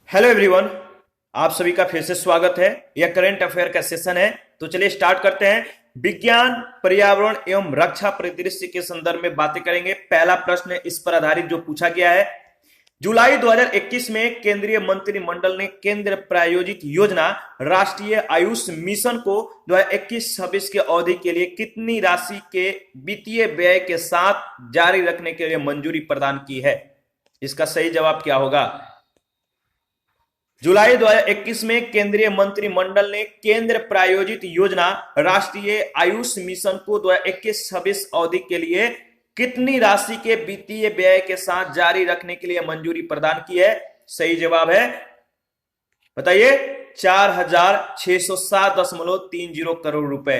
Hello everyone. आप सभी का फिर से स्वागत है। यह करंट अफेयर का सेशन है, तो चलिए स्टार्ट करते हैं। विज्ञान, पर्यावरण एवं रक्षा परिदृश्य के संदर्भ में बातें करेंगे। पहला प्रश्न इस पर आधारित जो पूछा गया है, जुलाई 2021 में केंद्रीय मंत्रिमंडल ने केंद्र प्रायोजित योजना राष्ट्रीय आयुष मिशन को 2021-26 के अवधि के लिए कितनी राशि के वित्तीय व्यय के साथ जारी रखने के लिए मंजूरी प्रदान की है? इसका सही जवाब क्या होगा? जुलाई 2021 में केंद्रीय मंत्रिमंडल ने केंद्र प्रायोजित योजना राष्ट्रीय आयुष मिशन को 2021-26 अवधि के लिए कितनी राशि के वित्तीय व्यय के साथ जारी रखने के लिए मंजूरी प्रदान की है? सही जवाब है, बताइए, 4607.30 करोड़ रुपए।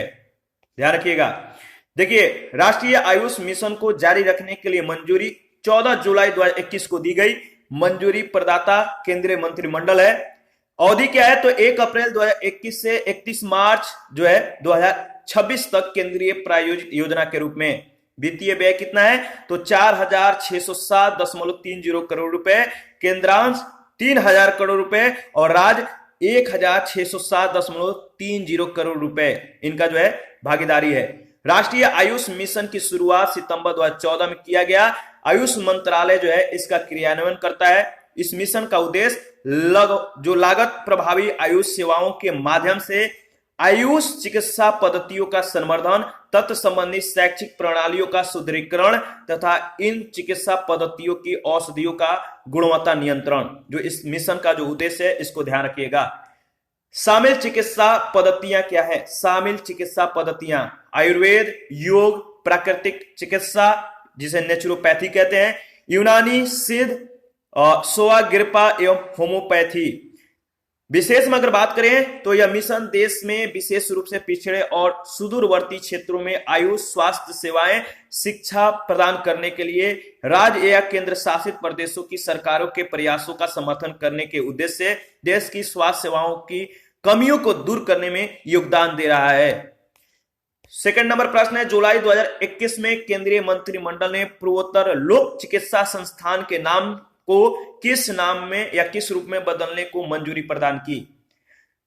ध्यान रखिएगा। देखिए, राष्ट्रीय आयुष मिशन को जारी रखने के लिए मंजूरी 14 जुलाई 2021 को दी गई। मंजूरी प्रदाता केंद्रीय मंत्रिमंडल है। अवधि क्या है? तो 1 अप्रैल 2021 से 31 मार्च 2026 तक केंद्रीय प्रायोजित योजना के रूप में वित्तीय व्यय कितना है? तो 4607.30 करोड़ रुपए, केंद्रांश 3000 करोड़ रुपए और राज्य 1607.30 करोड़ रुपए इनका भागीदारी है। राष्ट्रीय आयुष मिशन की शुरुआत सितंबर 2014 में किया गया। आयुष मंत्रालय इसका क्रियान्वयन करता है। इस मिशन का उद्देश्य लागत प्रभावी आयुष सेवाओं के माध्यम से आयुष चिकित्सा पद्धतियों का संवर्धन, तत्व संबंधी शैक्षिक प्रणालियों का सुदृढ़ीकरण तथा इन चिकित्सा पद्धतियों की औषधियों का गुणवत्ता नियंत्रण, जो इस मिशन का जो उद्देश्य है, इसको ध्यान रखिएगा। शामिल चिकित्सा पद्धतियां क्या है? शामिल चिकित्सा पद्धतियां आयुर्वेद, योग, प्राकृतिक चिकित्सा जिसे नेचुरोपैथी कहते हैं, यूनानी, सिद्ध, सोआग्रिपा एवं होम्योपैथी। विशेष में अगर बात करें तो यह मिशन देश में विशेष रूप से पिछड़े और सुदूरवर्ती क्षेत्रों में आयुष स्वास्थ्य सेवाएं शिक्षा प्रदान करने के लिए राज्य या केंद्र शासित प्रदेशों की सरकारों के प्रयासों का समर्थन करने के उद्देश्य से देश की स्वास्थ्य सेवाओं की कमियों को दूर करने में योगदान दे रहा है। सेकंड नंबर प्रश्न है, जुलाई 2021 में केंद्रीय मंत्रिमंडल ने पूर्वोत्तर लोक चिकित्सा संस्थान के नाम को किस नाम में या किस रूप में बदलने को मंजूरी प्रदान की?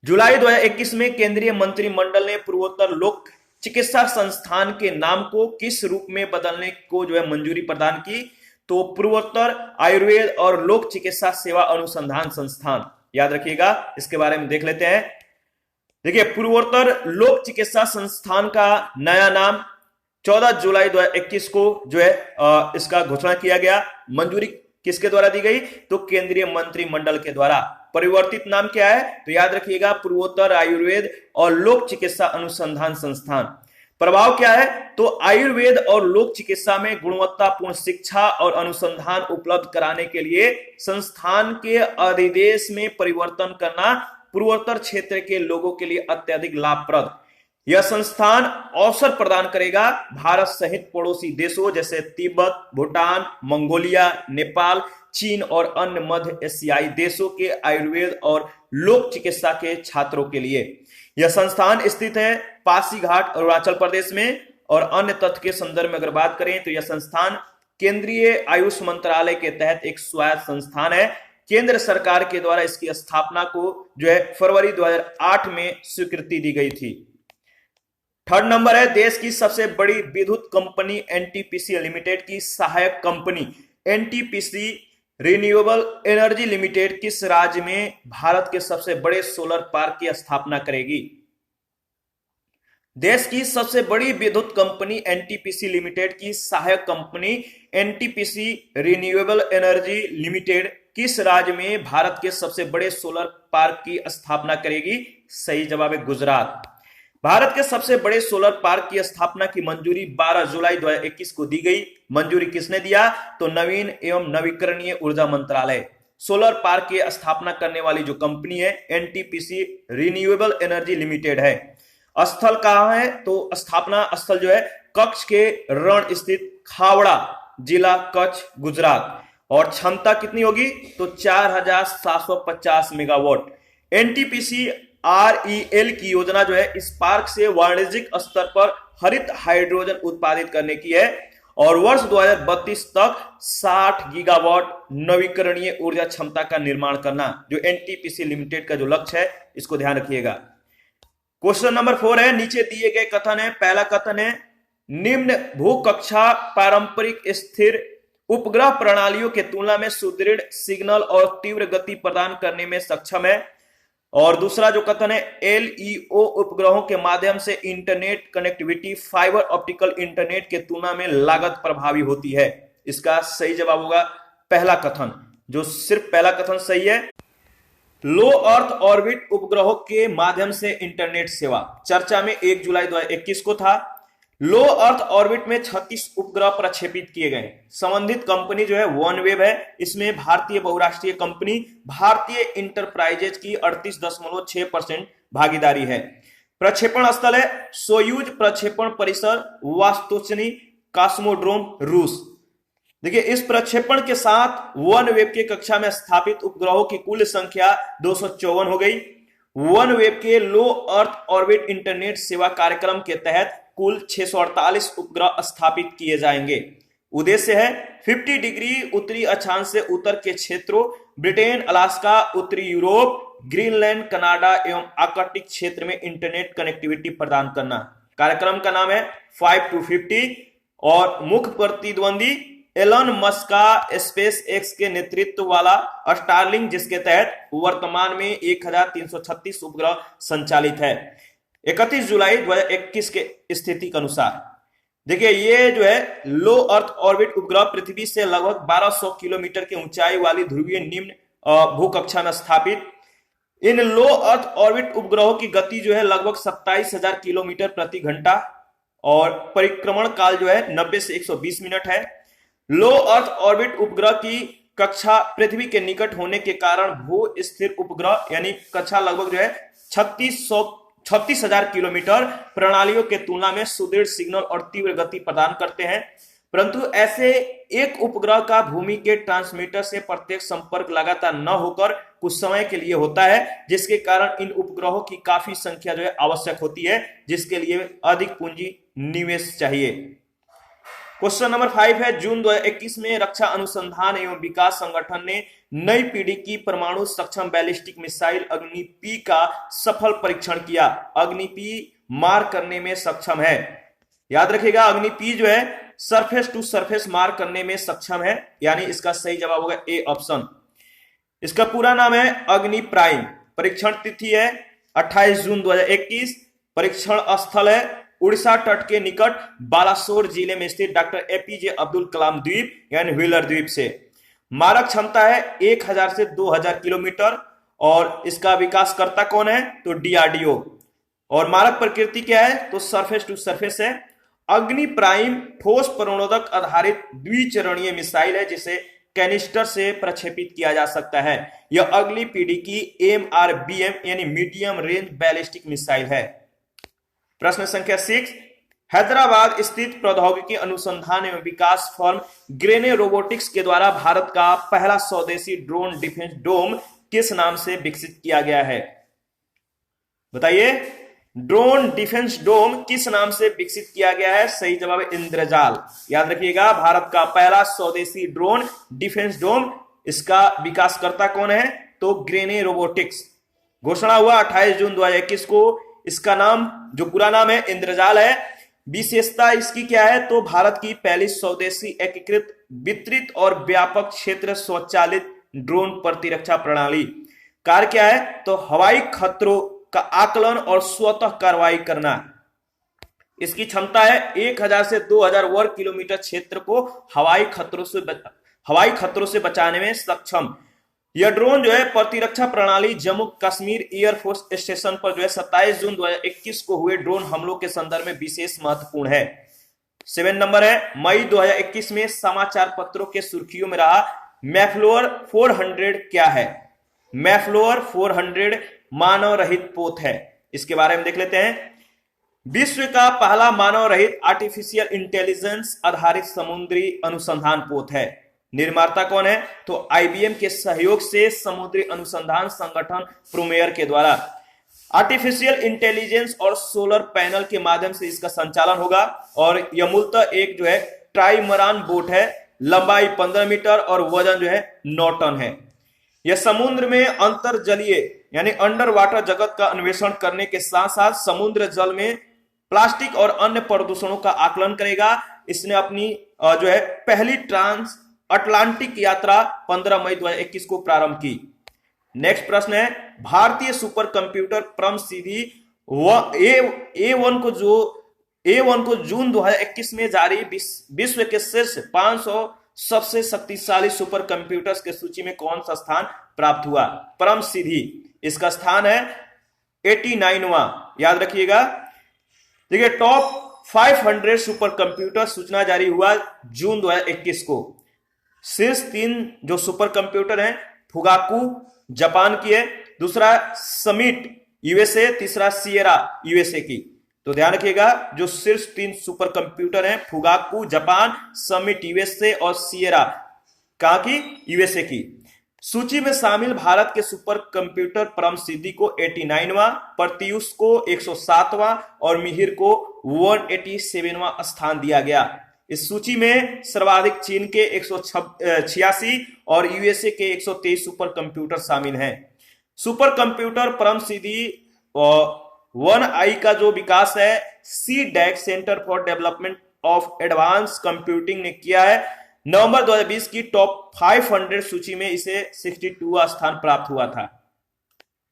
जुलाई 2021 में केंद्रीय मंत्रिमंडल ने पूर्वोत्तर लोक चिकित्सा संस्थान के नाम को किस रूप में बदलने को मंजूरी प्रदान की? तो पूर्वोत्तर आयुर्वेद और लोक चिकित्सा सेवा अनुसंधान संस्थान। याद रखिएगा, इसके बारे में देख लेते हैं। देखिए, पूर्वोत्तर लोक चिकित्सा संस्थान का नया नाम 14 जुलाई 2021 को इसका घोषणा किया गया। मंजूरी किसके द्वारा दी गई? तो केंद्रीय मंत्रिमंडल के द्वारा। परिवर्तित नाम क्या है? तो याद रखिएगा, पूर्वोत्तर आयुर्वेद और लोक चिकित्सा अनुसंधान संस्थान। प्रभाव क्या है? तो आयुर्वेद और लोक चिकित्सा में गुणवत्तापूर्ण शिक्षा और अनुसंधान उपलब्ध कराने के लिए संस्थान के अधिदेश में परिवर्तन करना पूर्वोत्तर क्षेत्र के लोगों के लिए अत्यधिक लाभप्रद। यह संस्थान अवसर प्रदान करेगा भारत सहित पड़ोसी देशों जैसे तिब्बत, भूटान, मंगोलिया, नेपाल, चीन और अन्य मध्य एशियाई देशों के आयुर्वेद और लोक चिकित्सा के छात्रों के लिए। यह संस्थान स्थित है पासीघाट, अरुणाचल प्रदेश में। और अन्य तथ्य के संदर्भ में अगर बात करें तो यह संस्थान केंद्रीय आयुष मंत्रालय के तहत एक स्वायत्त संस्थान है। केंद्र सरकार के द्वारा इसकी स्थापना को फरवरी 2008 में स्वीकृति दी गई थी। थर्ड नंबर है, देश की सबसे बड़ी विद्युत कंपनी एनटीपीसी लिमिटेड की सहायक company NTPC renewable energy limited किस राज्य में भारत के सबसे बड़े सोलर पार्क की स्थापना करेगी? देश की सबसे बड़ी विद्युत कंपनी एनटीपीसी लिमिटेड की सहायक company NTPC renewable energy limited किस राज्य में भारत के सबसे बड़े सोलर पार्क की स्थापना करेगी? सही जवाब है गुजरात। भारत के सबसे बड़े सोलर पार्क की स्थापना की मंजूरी 12 जुलाई 2021 को दी गई। मंजूरी किसने दिया? तो नवीन एवं नवीकरणीय ऊर्जा मंत्रालय। सोलर पार्क की स्थापना करने वाली जो कंपनी है एनटीपीसी रिन्यूएबल एनर्जी लिमिटेड है। स्थल कहां है? तो स्थापना स्थल कच्छ के रण स्थित खावड़ा जिला, कच्छ, गुजरात। और क्षमता कितनी होगी? तो 4750 मेगावाट। एनटीपीसी आरईएल की योजना इस पार्क से वाणिज्यिक स्तर पर हरित हाइड्रोजन उत्पादित करने की है और वर्ष 2032 तक 60 गीगावाट नवीकरणीय ऊर्जा क्षमता का निर्माण करना, जो एनटीपीसी लिमिटेड का जो लक्ष्य है, इसको ध्यान रखिएगा। क्वेश्चन नंबर 4 है, नीचे दिए गए कथन है। पहला कथन है, निम्न भूकक्षा पारंपरिक स्थिर उपग्रह प्रणालियों के तुलना में सुदृढ़ सिग्नल और तीव्र गति प्रदान करने में सक्षम है। और दूसरा जो कथन है, एलईओ उपग्रहों के माध्यम से internet connectivity fibre optical internet के तुलना में लागत प्रभावी होती है। इसका सही जवाब होगा पहला कथन, जो सिर्फ पहला कथन सही है। लो अर्थ ऑर्बिट उपग्रहों के माध्यम से इंटरनेट सेवा चर्चा में 1 जुलाई 2021 को था। लो अर्थ ऑर्बिट में 36 उपग्रह प्रक्षेपित किए गए। संबंधित कंपनी जो है वनवेव है। इसमें भारतीय बहुराष्ट्रीय कंपनी भारतीय इंटरप्राइजेज की 38.6% भागीदारी है। प्रक्षेपण स्थल है सोयूज प्रक्षेपण परिसर, वास्तोचनी, कॉस्मोड्रोम, रूस। देखिए, इस प्रक्षेपण के साथ वनवेव के कक्षा में स्थापित उपग्रहों की कुल संख्या 254 हो गई। वनवेव के लो अर्थ ऑर्बिट इंटरनेट सेवा कार्यक्रम के तहत कुल 648 उपग्रह स्थापित किए जाएंगे। उद्देश्य है 50 डिग्री उत्तरी अक्षांश से उत्तर के क्षेत्रों, ब्रिटेन, अलास्का, उत्तरी यूरोप, ग्रीनलैंड, कनाडा एवं आर्कटिक क्षेत्र में इंटरनेट कनेक्टिविटी प्रदान करना। कार्यक्रम का नाम है 5 to 50 और मुख्य प्रतिद्वंदी एलन मस्क का स्पेस एक्स के नेतृत्व वाला स्टारलिंक, जिसके तहत वर्तमान में 1336 उपग्रह संचालित है। 31 जुलाई 2021 के स्थिति के अनुसार देखिए, ये जो है लो अर्थ ऑर्बिट उपग्रह पृथ्वी से लगभग 1200 किलोमीटर की ऊंचाई वाली ध्रुवीय निम्न भूकक्षा में स्थापित। इन लो अर्थ ऑर्बिट उपग्रहों की गति जो है लगभग 27,000 किलोमीटर प्रति घंटा और परिक्रमण काल जो है 90 से 120 मिनट है। लो अर्थ ऑर्बिट उपग्रह की कक्षा पृथ्वी के निकट होने के कारण भू स्थिर उपग्रह यानी कक्षा लगभग जो है 36,000 किलोमीटर प्रणालियों के तुलना में सुदृढ़ सिग्नल और तीव्र गति प्रदान करते हैं। परंतु ऐसे एक उपग्रह का भूमि के ट्रांसमीटर से प्रत्यक्ष संपर्क लगातार न होकर कुछ समय के लिए होता है, जिसके कारण इन उपग्रहों की काफी संख्या जो है आवश्यक होती है, जिसके लिए अधिक पूंजी निवेश चाहिए। क्वेश्चन नंबर 5 है, जून 2021 में रक्षा अनुसंधान एवं विकास संगठन ने नई पीढ़ी की परमाणु सक्षम बैलिस्टिक मिसाइल अग्नि पी का सफल परीक्षण किया। अग्नि पी मार करने में सक्षम है। याद रखिएगा, अग्नि पी जो है सरफेस टू सरफेस मार करने में सक्षम है, यानी इसका सही जवाब होगा ए ऑप्शन। इसका पूरा नाम है अग्नि प्राइम। परीक्षण तिथि है 28 जून 2021। परीक्षण स्थल है उड़ीसा तट के निकट बालासोर जिले में स्थित डॉक्टर एपीजे अब्दुल कलाम द्वीप यानी व्हीलर द्वीप से। मारक क्षमता है 1000 से 2000 किलोमीटर और इसका विकासकर्ता कौन है? तो डीआरडीओ। और मारक प्रकृति क्या है? तो सरफेस टू सरफेस है। अग्नि प्राइम ठोस परमाणुक आधारित द्विचरणीय मिसाइल है, जिसे कैनिस्टर से प्रक्षेपित किया जा सकता है। यह अगली पीढ़ी की MRBM यानी मीडियम रेंज बैलिस्टिक मिसाइल है। प्रश्न संख्या 6, हैदराबाद स्थित प्रौद्योगिकी अनुसंधान एवं विकास फर्म ग्रेने रोबोटिक्स के द्वारा भारत का पहला स्वदेशी ड्रोन डिफेंस डोम किस नाम से विकसित किया गया है? बताइए, ड्रोन डिफेंस डोम किस नाम से विकसित किया गया है? सही जवाब है इंद्रजाल। याद रखिएगा, भारत का पहला स्वदेशी ड्रोन डिफेंस डोम, इसका विकासकर्ता कौन है? तो ग्रेने रोबोटिक्स। घोषणा हुआ 28 जून 2021 को। इसका नाम जो पूरा नाम है इंद्रजाल है। विशेषता इसकी क्या है? तो भारत की पहली स्वदेशी एकीकृत वितरित और व्यापक क्षेत्र स्वचालित ड्रोन प्रतिरक्षा प्रणाली। कार्य क्या है? तो हवाई खतरों का आकलन और स्वतः कार्रवाई करना। इसकी क्षमता है 1000 से 2000 वर्ग किलोमीटर क्षेत्र को हवाई खतरों से बचाने में सक्षम। यह ड्रोन जो है प्रतिरक्षा प्रणाली जम्मू कश्मीर एयरफोर्स स्टेशन पर जो है 27 जून 2021 को हुए ड्रोन हमलों के संदर्भ में विशेष महत्वपूर्ण है। 7 नंबर है, मई 2021 में समाचार पत्रों के सुर्खियों में रहा मैफ्लोर 400 क्या है? मैफ्लोर 400 मानव रहित पोत है। इसके बारे में देख लेते हैं। विश्व का पहला मानव रहित आर्टिफिशियल इंटेलिजेंस आधारित समुद्री अनुसंधान पोत है। निर्माता कौन है? तो IBM के सहयोग से समुद्री अनुसंधान संगठन प्रोमेयर के द्वारा आर्टिफिशियल इंटेलिजेंस और सोलर पैनल के माध्यम से इसका संचालन होगा। और यह मूलतः एक जो है ट्राइमरान बोट है, लंबाई 15 मीटर और वजन जो है 9 टन है। यह समुद्र में अंतर्जलीय यानी अंडर वाटर जगत का अन्वेषण करने के साथ साथ समुद्र जल में प्लास्टिक और अन्य प्रदूषणों का आकलन करेगा। इसने अपनी जो है पहली ट्रांस अटलांटिक यात्रा 15 मई 2021 को प्रारंभ की। नेक्स्ट प्रश्न है, भारतीय सुपर कंप्यूटर परम सिद्धि A1 को जून 2021 में जारी विश्व के शीर्ष 500 सबसे शक्तिशाली सुपर कंप्यूटर्स के सूची में कौन सा स्थान प्राप्त हुआ? परम सिद्धि, इसका स्थान है 89वां, याद रखिएगा। देखिए, टॉप 500 सुपर कंप्यूटर सूचना जारी हुआ जून 2021 को। शीर्ष 3 जो सुपर कंप्यूटर हैं, फुगाकू जापान की है, दूसरा समिट यूएसए, तीसरा सियरा यूएसए की। तो ध्यान रखिएगा, जो शीर्ष 3 सुपर कंप्यूटर हैं, फुगाकू जापान, समिट यूएसए और सियरा कहां की? यूएसए की। सूची में शामिल भारत के सुपर कंप्यूटर परम सिद्धि को 89वां, प्रत्यूष को 107वां और मिहिर को 187वां स्थान दिया गया। इस सूची में सर्वाधिक चीन के 186 और यूएसए के 123 सुपर कंप्यूटर शामिल हैं। सुपर कंप्यूटर परम सिद्धि 1I का जो विकास है CDAC centre for development of advance computing ने किया है। नवंबर 2020 की टॉप 500 सूची में इसे 62वां स्थान प्राप्त हुआ था।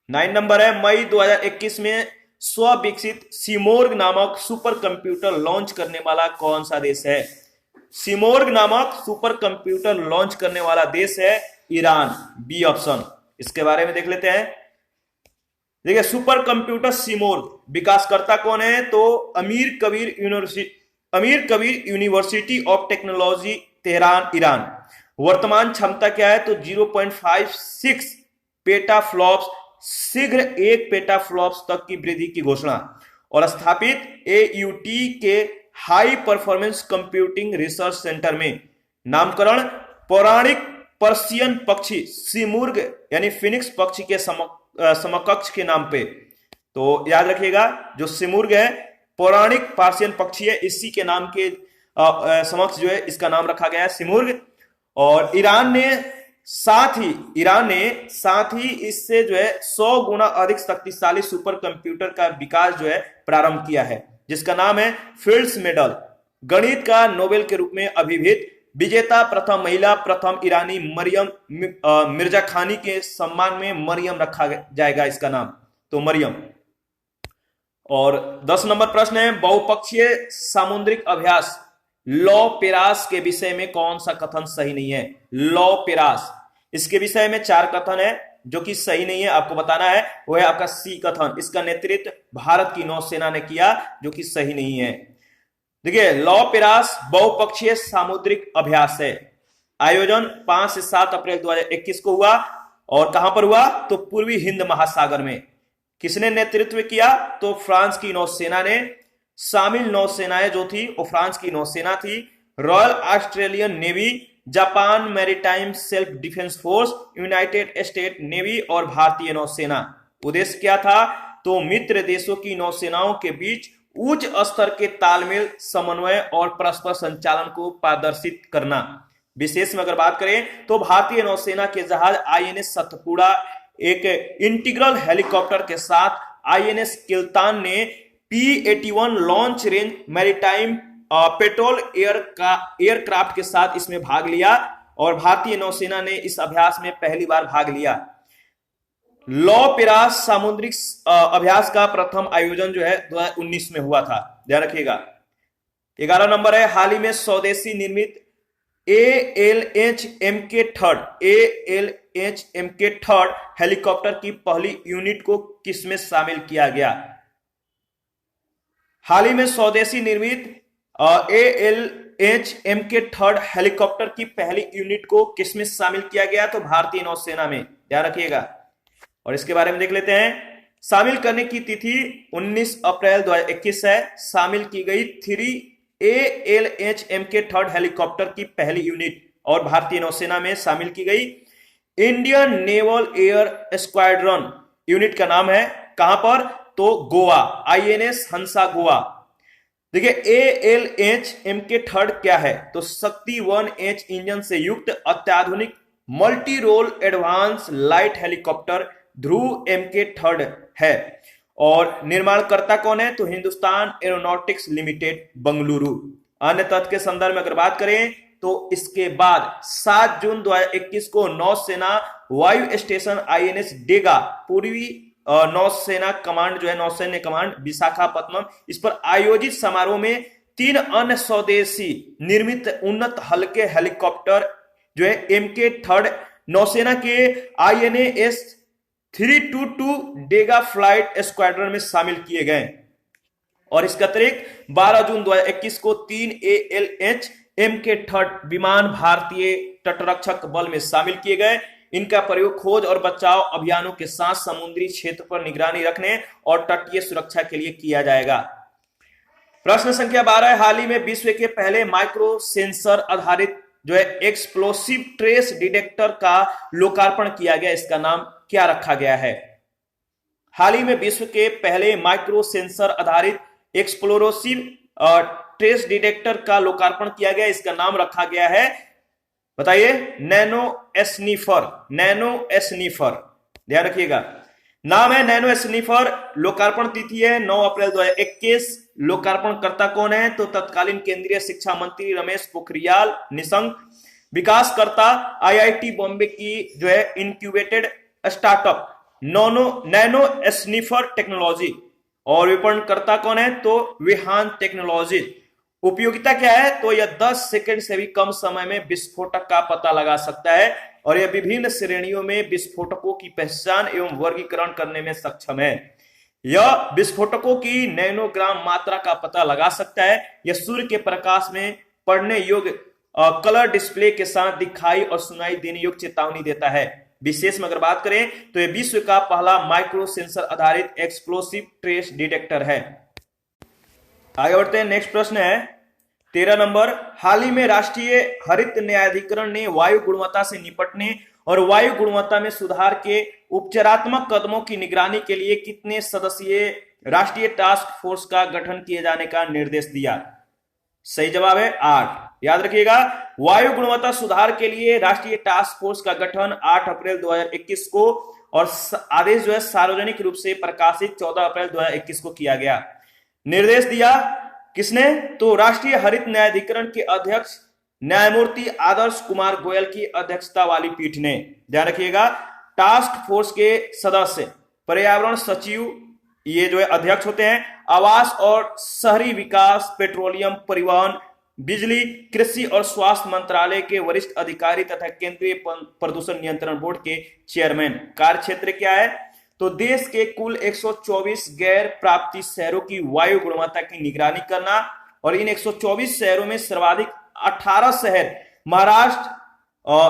9 नंबर है, मई 2021 में स्वविकसित सीमोर्ग नामक सुपर कंप्यूटर लॉन्च करने वाला कौन सा देश है? सीमोर्ग नामक सुपर कंप्यूटर लॉन्च करने वाला देश है ईरान, बी ऑप्शन। इसके बारे में देख लेते हैं। देखिए, सुपर कंप्यूटर सीमोर्ग विकासकर्ता कौन है? तो अमीर Kabir university of technology Tehran, Iran. वर्तमान क्षमता क्या है? तो 0.56 पेटाफ्लॉप्स, शीघ्र 1 पेटाफ्लॉप्स तक की वृद्धि की घोषणा। और स्थापित AUT के high performance computing research centre में। नामकरण पौराणिक पर्शियन पक्षी सिमुर्ग यानी फिनिक्स पक्षी के समकक्ष के नाम पे। तो याद रखिएगा, जो सिमुर्ग है पौराणिक पर्शियन पक्षी है, इसी के नाम के समक्ष जो है इसका नाम रखा गया है सिमुर्ग। और ईरान ने साथ ही इससे जो है 100 गुना अधिक शक्तिशाली सुपर कंप्यूटर का विकास जो है प्रारंभ किया है, जिसका नाम है फील्ड्स मेडल। गणित का नोबेल के रूप में अभिहित विजेता प्रथम महिला, प्रथम ईरानी मरियम मिर्जा खानी के सम्मान में मरियम रखा जाएगा इसका नाम, तो मरियम। और 10 नंबर प्रश्न है, बहुपक्षीय सामुद्रिक अभ्यास लॉ पेरास के विषय में कौन सा कथन सही नहीं है? लॉ पेरास, इसके विषय में 4 कथन है जो कि सही नहीं है, आपको बताना है। वो है आपका सी कथन, इसका नेतृत्व भारत की नौसेना ने किया, जो कि सही नहीं है। देखिए, लॉ पेरास बहुपक्षीय सामुद्रिक अभ्यास है। आयोजन 5 से 7 अप्रैल 2021 को हुआ और कहां पर हुआ? तो पूर्वी हिंद महासागर में। किसने नेतृत्व किया? तो फ्रांस की नौसेना ने। शामिल नौसेनाएं जो थी वो फ्रांस की नौसेना थी, royal Australian navy, Japan maritime self defence force, United state navy और भारतीय नौसेना। उद्देश्य क्या था? तो मित्र देशों की नौसेनाओं के बीच उच्च स्तर के तालमेल, समन्वय और परस्पर संचालन को प्रदर्शित करना। विशेष में अगर बात करें तो भारतीय नौसेना के जहाज INS सतपुड़ा एक इंटीग्रल हेलीकॉप्टर के साथ INS किल्तान ने P-81 launch range maritime petrol aircraft के साथ इसमें भाग लिया और भारतीय नौसेना ने इस अभ्यास में पहली बार भाग लिया। लॉ पेरास सामुद्रिक अभ्यास का प्रथम आयोजन जो है 2019 में हुआ था, ध्यान रखिएगा। 11 नंबर है, हाल ही में स्वदेशी निर्मित ALH MK3 हेलीकॉप्टर की पहली यूनिट को किसमें शामिल किया गया? हाल ही में स्वदेशी निर्मित ALH MK3 हेलीकॉप्टर की पहली यूनिट को किसमें शामिल किया गया? तो भारतीय नौसेना में, ध्यान रखिएगा। और इसके बारे में देख लेते हैं। शामिल करने की तिथि 19 अप्रैल 2021 है। शामिल की गई 3 ALH MK3 हेलीकॉप्टर की पहली यूनिट और भारतीय नौसेना में शामिल की गई Indian naval air squadron unit का नाम है कहां पर? तो गोवा, INS हंसा गोवा। देखिए ALH-MK3 क्या है, तो शक्ति 1H इंजन से युक्त अत्याधुनिक multi role advance light helicopter Dhruv MK3 है। और निर्माणकर्ता कौन है, तो हिंदुस्तान एरोनॉटिक्स लिमिटेड बेंगलुरु। अन्य तथ्य के संदर्भ में अगर बात करें तो इसके बाद 7 जून 2021 को नौसेना वायु स्टेशन INS डेगा पूर्वी नौसेना कमांड जो है नौसैन्य कमांड विशाखापत्तनम, इस पर आयोजित समारोह में 3 अन्य स्वदेशी निर्मित उन्नत हल्के हेलीकॉप्टर जो है MK3 नौसेना के INS 322 डेगा फ्लाइट स्क्वाड्रन में शामिल किए गए। और इसके अतिरिक्त 12 जून 2021 को 3 ALH-MK3 विमान भारतीय तटरक्षक बल में शामिल किए गए। इनका प्रयोग खोज और बचाव अभियानों के साथ समुद्री क्षेत्र पर निगरानी रखने और तटीय सुरक्षा के लिए किया जाएगा। प्रश्न संख्या 12, हाल ही में विश्व के पहले माइक्रो सेंसर आधारित जो है एक्सप्लोसिव ट्रेस डिटेक्टर का लोकार्पण किया गया, इसका नाम क्या रखा गया है? हाल ही में विश्व के पहले माइक्रो सेंसर आधारित एक्सप्लोसिव ट्रेस डिटेक्टर का लोकार्पण किया गया, इसका नाम रखा गया है, बताइए, नैनो एस्नीफर। नैनो एस्नीफर, ध्यान रखिएगा, नाम है नैनो एस्नीफर। लोकार्पण तिथि है 9 अप्रैल 2021। लोकार्पणकर्ता कौन है, तो तत्कालीन केंद्रीय शिक्षा मंत्री रमेश पोखरियाल निशंक। विकासकर्ता IIT बॉम्बे की जो है इंक्यूबेटेड स्टार्टअप नैनो एस्नीफर टेक्नोलॉजी। और विपणनकर्ता कौन है, तो विहान टेक्नोलॉजी। उपयोगिता क्या है, तो यह 10 सेकंड से भी कम समय में विस्फोटक का पता लगा सकता है और यह विभिन्न श्रेणियों में विस्फोटकों की पहचान एवं वर्गीकरण करने में सक्षम है। यह विस्फोटकों की नैनोग्राम मात्रा का पता लगा सकता है। यह सूर्य के प्रकाश में पड़ने योग्य कलर डिस्प्ले के साथ दिखाई और सुनाई देने योग्य चेतावनी देता है। विशेष में अगर बात करें तो यह विश्व का पहला माइक्रो सेंसर आधारित एक्सप्लोसिव ट्रेस डिटेक्टर है। आगे बढ़ते हैं, नेक्स्ट प्रश्न है 13 नंबर, हाल ही में राष्ट्रीय हरित न्यायाधिकरण ने वायु गुणवत्ता से निपटने और वायु गुणवत्ता में सुधार के उपचारात्मक कदमों की निगरानी के लिए कितने सदस्यीय राष्ट्रीय टास्क फोर्स का गठन किए जाने का निर्देश दिया? सही जवाब है 8। याद रखिएगा, वायु गुणवत्ता सुधार के लिए राष्ट्रीय टास्क फोर्स का गठन 8 अप्रैल 2021 को और आदेश जो है सार्वजनिक रूप से प्रकाशित 14 अप्रैल 2021 को किया गया। निर्देश दिया किसने, तो राष्ट्रीय हरित न्यायाधिकरण के अध्यक्ष न्यायमूर्ति आदर्श कुमार गोयल की अध्यक्षता वाली पीठ ने। ध्यान रखिएगा, टास्क फोर्स के सदस्य पर्यावरण सचिव, ये जो है अध्यक्ष होते हैं, आवास और शहरी विकास, पेट्रोलियम, परिवहन, बिजली, कृषि और स्वास्थ्य मंत्रालय के वरिष्ठ अधिकारी तथा केंद्रीय प्रदूषण नियंत्रण बोर्ड के चेयरमैन। कार्य क्षेत्र क्या है, तो देश के कुल 124 गैर प्राप्ति शहरों की वायु गुणवत्ता की निगरानी करना और इन 124 शहरों में सर्वाधिक 18 शहर महाराष्ट्र,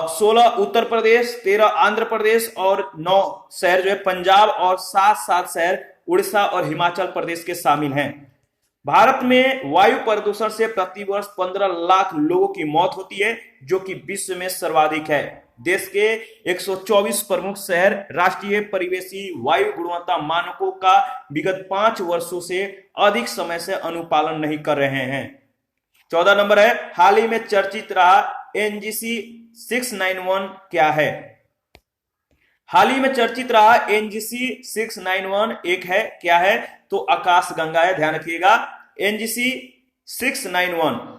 16 उत्तर प्रदेश, 13 आंध्र प्रदेश और 9 शहर जो है पंजाब और 7 शहर उड़ीसा और हिमाचल प्रदेश के शामिल हैं। भारत में वायु प्रदूषण से प्रतिवर्ष 15 लाख लोगों की मौत होती है, जो कि विश्व में सर्वाधिक है। देश के 124 प्रमुख शहर राष्ट्रीय परिवेशी वायु गुणवत्ता मानकों का विगत 5 वर्षों से अधिक समय से अनुपालन नहीं कर रहे हैं। 14 नंबर है, हाल ही में चर्चित रहा NGC 691 क्या है? हाल ही में चर्चित रहा NGC 691 एक है, क्या है, तो आकाश गंगा है। ध्यान रखिएगा, NGC 691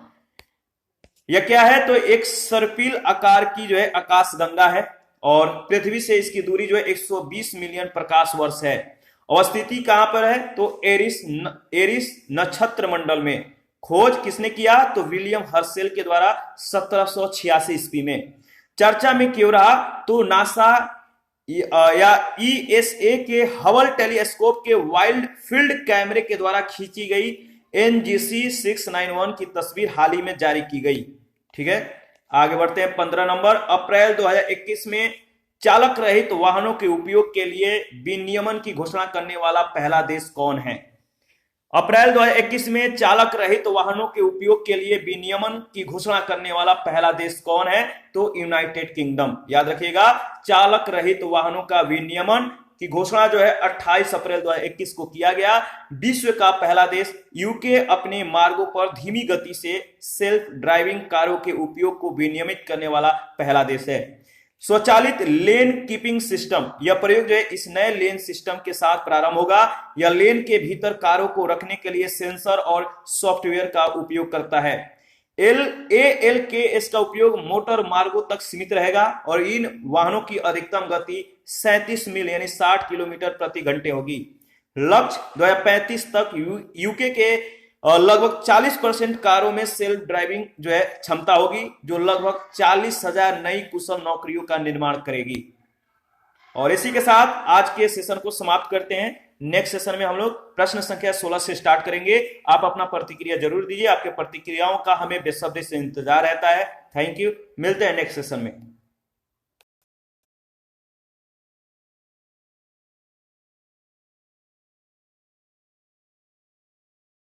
यह क्या है, तो एक सर्पिल आकार की जो है आकाश गंगा है और पृथ्वी से इसकी दूरी जो है 120 मिलियन प्रकाश वर्ष है। अवस्थिति कहां पर है, तो एरिस नक्षत्र मंडल में। खोज किसने किया, तो विलियम हर्शेल के द्वारा 1786 ईस्वी में। चर्चा में क्यों रहा, तो नासा या ESA के हबल टेलीस्कोप के वाइल्ड फील्ड कैमरे के द्वारा खींची गई NGC 691 की तस्वीर हाल ही में जारी की गई। ठीक है, आगे बढ़ते हैं 15 नंबर, अप्रैल 2021 में चालक रहित वाहनों के उपयोग के लिए विनियमन की घोषणा करने वाला पहला देश कौन है? अप्रैल 2021 में चालक रहित वाहनों के उपयोग के लिए विनियमन की घोषणा करने वाला पहला देश कौन है, तो यूनाइटेड किंगडम। याद रखिएगा, चालक रहित वाहनों का विनियमन की घोषणा जो है 28 अप्रैल 2021 को किया गया। विश्व का पहला देश यूके अपने मार्गों पर धीमी गति से सेल्फ ड्राइविंग कारों के उपयोग को विनियमित करने वाला पहला देश है। स्वचालित लेन कीपिंग सिस्टम, यह प्रयोग जो है इस नए लेन सिस्टम के साथ प्रारंभ होगा। यह लेन के भीतर कारों को रखने के लिए सेंसर और सॉफ्टवेयर का उपयोग करता है। ALKS का उपयोग मोटर मार्गों तक सीमित रहेगा और इन वाहनों की अधिकतम गति 37 मील यानी 60 किलोमीटर प्रति घंटे होगी। लक्ष्य 2035 तक यूके के लगभग 40% कारों में सेल्फ ड्राइविंग जो है क्षमता होगी, जो लगभग 40,000 नई कुशल नौकरियों का निर्माण करेगी। और इसी के साथ आज के सेशन को समाप्त करते हैं। नेक्स्ट सेशन में हम लोग प्रश्न संख्या 16 से स्टार्ट करेंगे। आप अपना प्रतिक्रिया जरूर दीजिए, आपके प्रतिक्रियाओं का हमें बेसब्री से इंतजार रहता है। थैंक यू, मिलते हैं नेक्स्ट सेशन में।